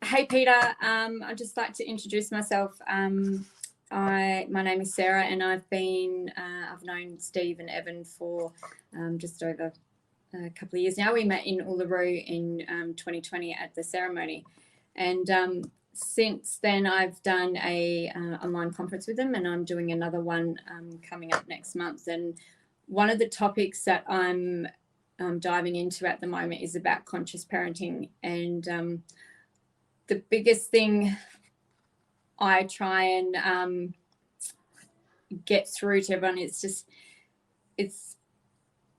Hey, Peter. I'd just like to introduce myself. My name is Sarah, and I've known Steve and Evan for just over a couple of years now. We met in Uluru in 2020 at the ceremony, and since then I've done a online conference with them, and I'm doing another one coming up next month. And one of the topics that I'm diving into at the moment is about conscious parenting, and the biggest thing I try and get through to everyone is it's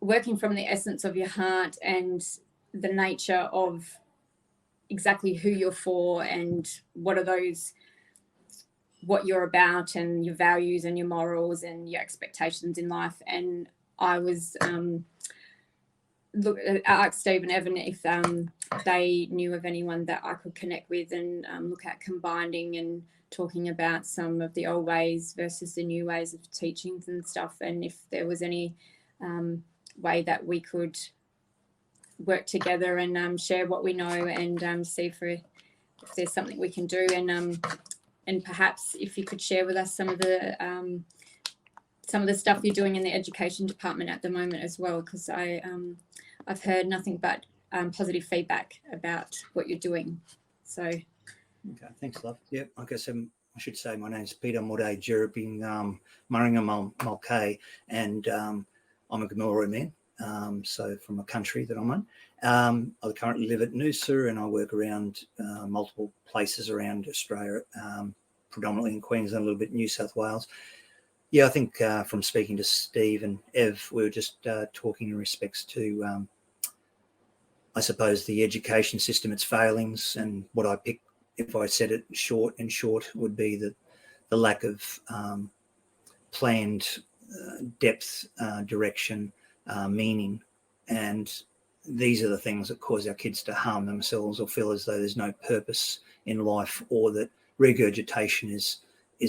working from the essence of your heart and the nature of exactly who you're for and what you're about and your values and your morals and your expectations in life. And I was asked Steve and Evan if they knew of anyone that I could connect with and look at combining and talking about some of the old ways versus the new ways of teachings and stuff, and if there was any way that we could work together and share what we know and see if there's something we can do, and perhaps if you could share with us some of the stuff you're doing in the education department at the moment as well, because I've heard nothing but positive feedback about what you're doing. So, okay, thanks, love. Yep, I guess I should say my name's Peter Mu-raay Djeripi, Maringa Mulcahy, and I'm a Mu-raay man, so from a country that I'm on. I currently live at Noosa, and I work around multiple places around Australia, predominantly in Queensland, a little bit New South Wales. Yeah, I think from speaking to Steve and Ev, we were just talking in respects to, I suppose, the education system, its failings, and what I picked, if I said it short, would be that the lack of planned depth, direction, meaning, and these are the things that cause our kids to harm themselves or feel as though there's no purpose in life, or that regurgitation is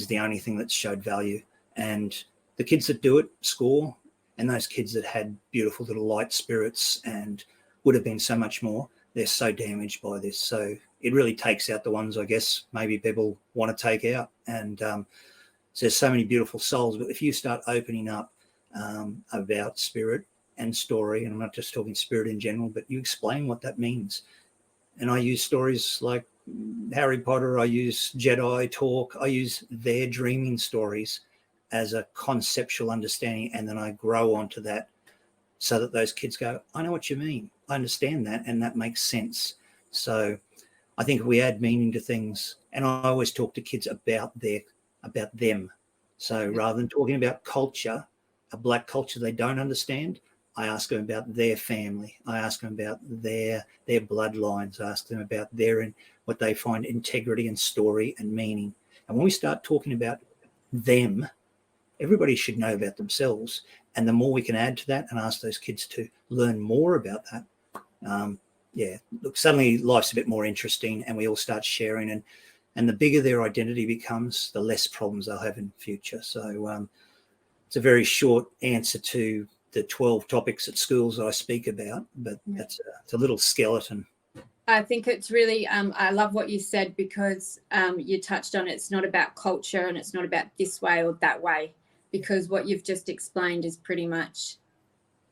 the only thing that's showed value. And the kids that do it score, and those kids that had beautiful little light spirits and would have been so much more, they're so damaged by this. So it really takes out the ones, I guess, maybe people want to take out. And so there's so many beautiful souls. But if you start opening up about spirit and story, and I'm not just talking spirit in general, but you explain what that means. And I use stories like Harry Potter, I use Jedi talk, I use their dreaming stories as a conceptual understanding, and then I grow onto that so that those kids go, I know what you mean. I understand that, and that makes sense. So I think if we add meaning to things, and I always talk to kids about them. So rather than talking about culture, a black culture they don't understand, I ask them about their family. I ask them about their bloodlines. I ask them about what they find integrity and story and meaning. And when we start talking about them, everybody should know about themselves. And the more we can add to that and ask those kids to learn more about that, look, suddenly life's a bit more interesting, and we all start sharing. And the bigger their identity becomes, the less problems they'll have in the future. So it's a very short answer to the 12 topics at schools that I speak about, but it's a little skeleton. I think it's really, I love what you said, because you touched on it's not about culture and it's not about this way or that way, because what you've just explained is pretty much,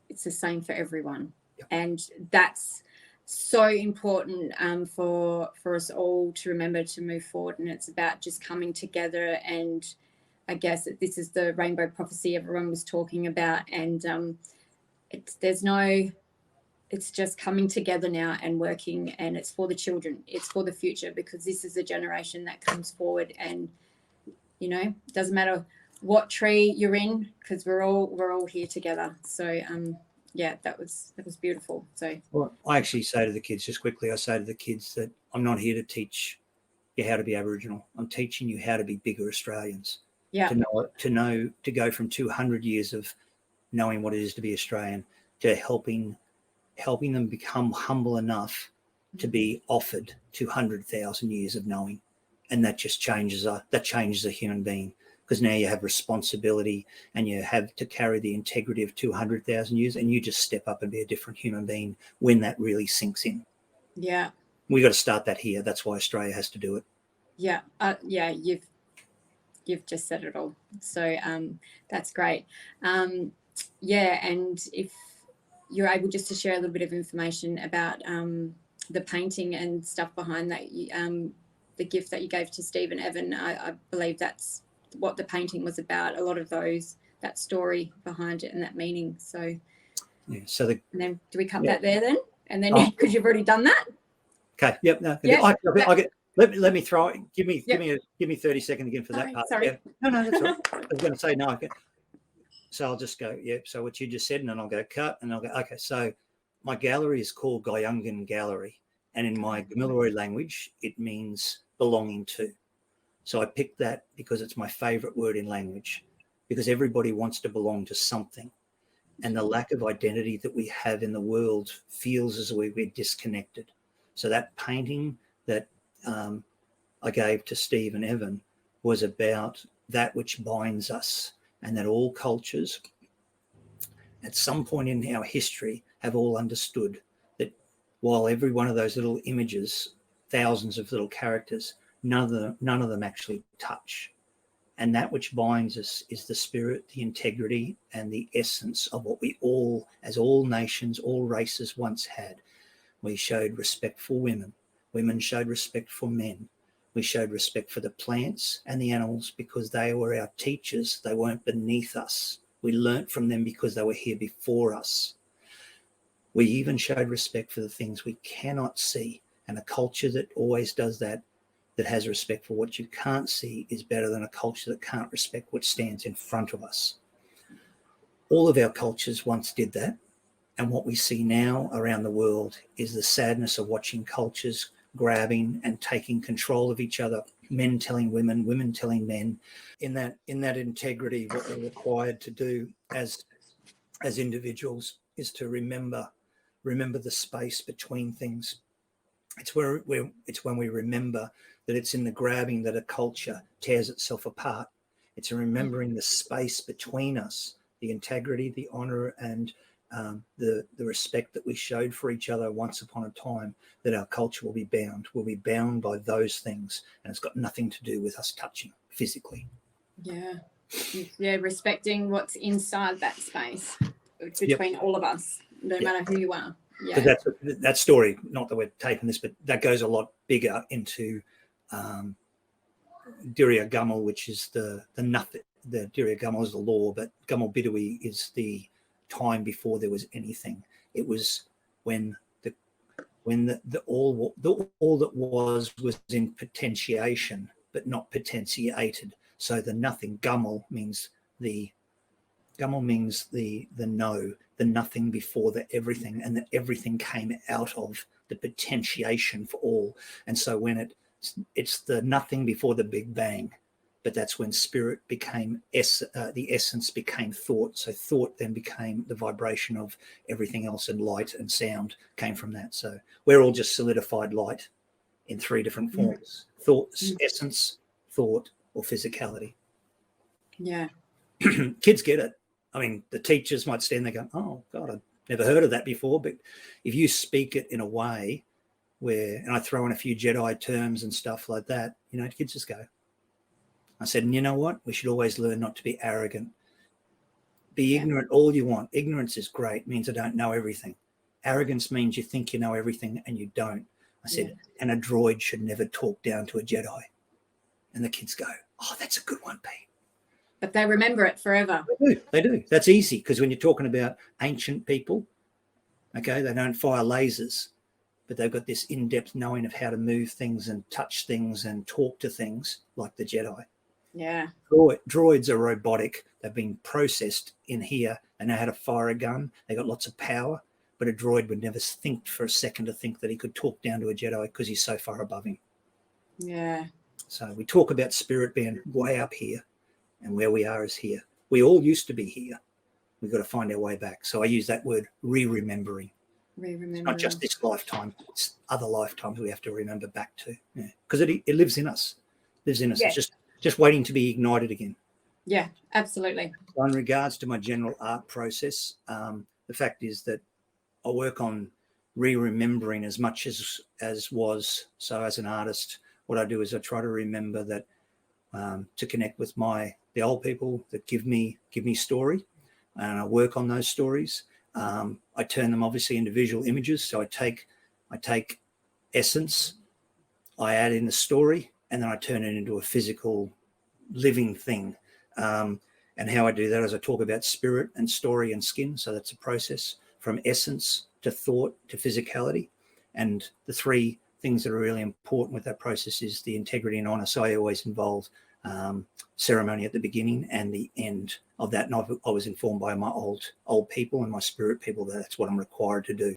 it's the same for everyone. Yep. And that's so important for us all to remember to move forward. And it's about just coming together, and I guess this is the rainbow prophecy everyone was talking about, and it's just coming together now and working, and it's for the children, it's for the future, because this is a generation that comes forward, and it doesn't matter what tree you're in, because we're all here together. So that was beautiful. So I actually say to the kids, just quickly, that I'm not here to teach you how to be Aboriginal. I'm teaching you how to be bigger Australians. Yeah. To go from 200 years of knowing what it is to be Australian to helping them become humble enough to be offered 200,000 years of knowing. And that just changes a human being, because now you have responsibility and you have to carry the integrity of 200,000 years, and you just step up and be a different human being when that really sinks in. Yeah. We got to start that here. That's why Australia has to do it. Yeah, yeah, you've just said it all. So that's great. Yeah, and if you're able just to share a little bit of information about the painting and stuff behind that, the gift that you gave to Steve and Evan, I believe that's what the painting was about. A lot of that story behind it and that meaning. So yeah. So and then do we cut that there then? And then because you've already done that. Okay. Yep. No. Yeah, let me throw it. Give me 30 seconds again for that part. Sorry. Yeah. No, that's all right. I was going to say no. So I'll just go. Yeah. So what you just said, and then I'll go cut, and I'll go. Okay. So my gallery is called Guyungan Gallery, and in my Gamilaroi language, it means belonging to. So I picked that because it's my favorite word in language, because everybody wants to belong to something. And the lack of identity that we have in the world feels as though we're disconnected. So that painting that I gave to Steve and Evan was about that which binds us, and that all cultures at some point in our history have all understood that while every one of those little images, thousands of little characters, none of them actually touch. And that which binds us is the spirit, the integrity, and the essence of what we all, as all nations, all races once had. We showed respect for women. Women showed respect for men. We showed respect for the plants and the animals because they were our teachers. They weren't beneath us. We learnt from them because they were here before us. We even showed respect for the things we cannot see. And a culture that always does that has respect for what you can't see, is better than a culture that can't respect what stands in front of us. All of our cultures once did that. And what we see now around the world is the sadness of watching cultures grabbing and taking control of each other, men telling women, women telling men. In that integrity, what we're required to do as individuals is to remember the space between things. It's when we remember that it's in the grabbing that a culture tears itself apart. It's in remembering the space between us, the integrity, the honor, and the respect that we showed for each other once upon a time, that our culture will be bound. We'll be bound by those things, and it's got nothing to do with us touching physically. Yeah, respecting what's inside that space between all of us, no matter who you are. Yeah, that's that story. Not that we're taking this, but that goes a lot bigger into Diriya Gamal, which is the nothing. The Diriya Gamal is the law, but Gamal Bidui is the time before there was anything. It was when all that was in potentiation, but not potentiated. So the nothing, Gamal means the no, the nothing before the everything, and that everything came out of the potentiation for all. And so when it's the nothing before the Big Bang, but that's when spirit became the essence became thought. So thought then became the vibration of everything else, and light and sound came from that. So we're all just solidified light in three different forms: thoughts, essence, thought, or physicality. Yeah. Kids get it. I mean, the teachers might stand there going, oh, God, I've never heard of that before. But if you speak it in a way where, and I throw in a few Jedi terms and stuff like that, kids just go. I said, and you know what? We should always learn not to be arrogant. Be ignorant all you want. Ignorance is great. It means I don't know everything. Arrogance means you think you know everything and you don't. I said, and a droid should never talk down to a Jedi. And the kids go, oh, that's a good one, Pete. But they remember it forever. They do. That's easy, because when you're talking about ancient people, okay, they don't fire lasers, but they've got this in-depth knowing of how to move things and touch things and talk to things like the Jedi. Yeah. Droids are robotic. They've been processed in here. They know how to fire a gun. They got lots of power, but a droid would never think for a second to think that he could talk down to a Jedi because he's so far above him. Yeah. So we talk about spirit being way up here, and where we are is here. We all used to be here. We've got to find our way back. So I use that word, re-remembering. It's not just this lifetime. It's other lifetimes we have to remember back to. Because it lives in us. Yeah. It's just waiting to be ignited again. Yeah, absolutely. So in regards to my general art process, the fact is that I work on re-remembering as much as was. So as an artist, what I do is I try to remember that, to connect with the old people that give me story, and I work on those stories. I turn them obviously into visual images. So I take essence, I add in the story, and then I turn it into a physical living thing. And how I do that is I talk about spirit and story and skin. So that's a process from essence to thought to physicality. And the three things that are really important with that process is the integrity and honor. So I always involve ceremony at the beginning and the end of that. And I was informed by my old people and my spirit people that that's what I'm required to do.